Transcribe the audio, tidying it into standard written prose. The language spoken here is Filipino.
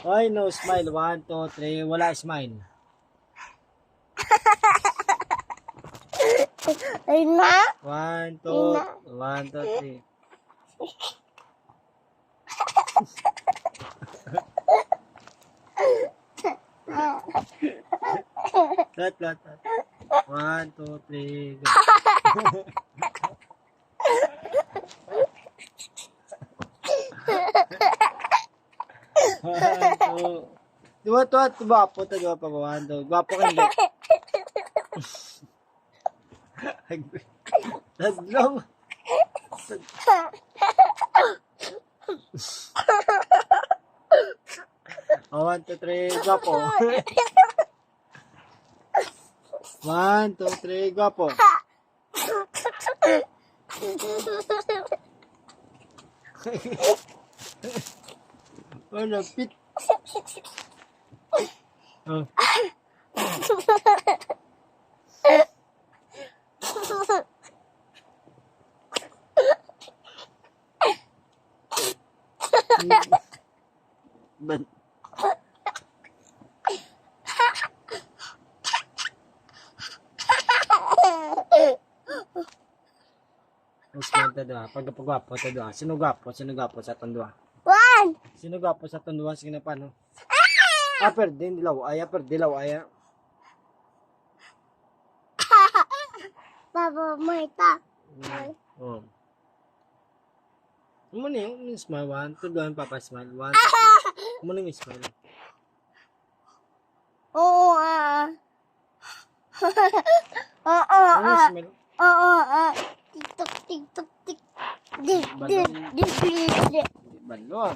Why no smile? 1, 2, 3. Wala smile. Ay na. 1, 2, 1, 2, 3. Cut. 1, 2, 3. Go. 1, 2. Dua, gwapo to, gwapo. 1, 2. Gwapo ka hindi. Taglong. Oh, 1, 2, 3. Gwapo. 1, 2, 3. Gwapo. Oh, napit. Oh. Ban. Smile ta doa. Pagwapo ta doa. Sino gwapo? Sino gwapo sa tong duha? One. Sino gwapo sa tong duha? Sige na paano? Aper din dilaw ay, aper dilaw ay. Baba, Marta. Oh. Muna yung smile. 1, 2, doon papa smile. 1, 2, muna yung smile. Oo, Oo, Muna yung smile. Oo, TikTok, tik. Balon. Di. Balon.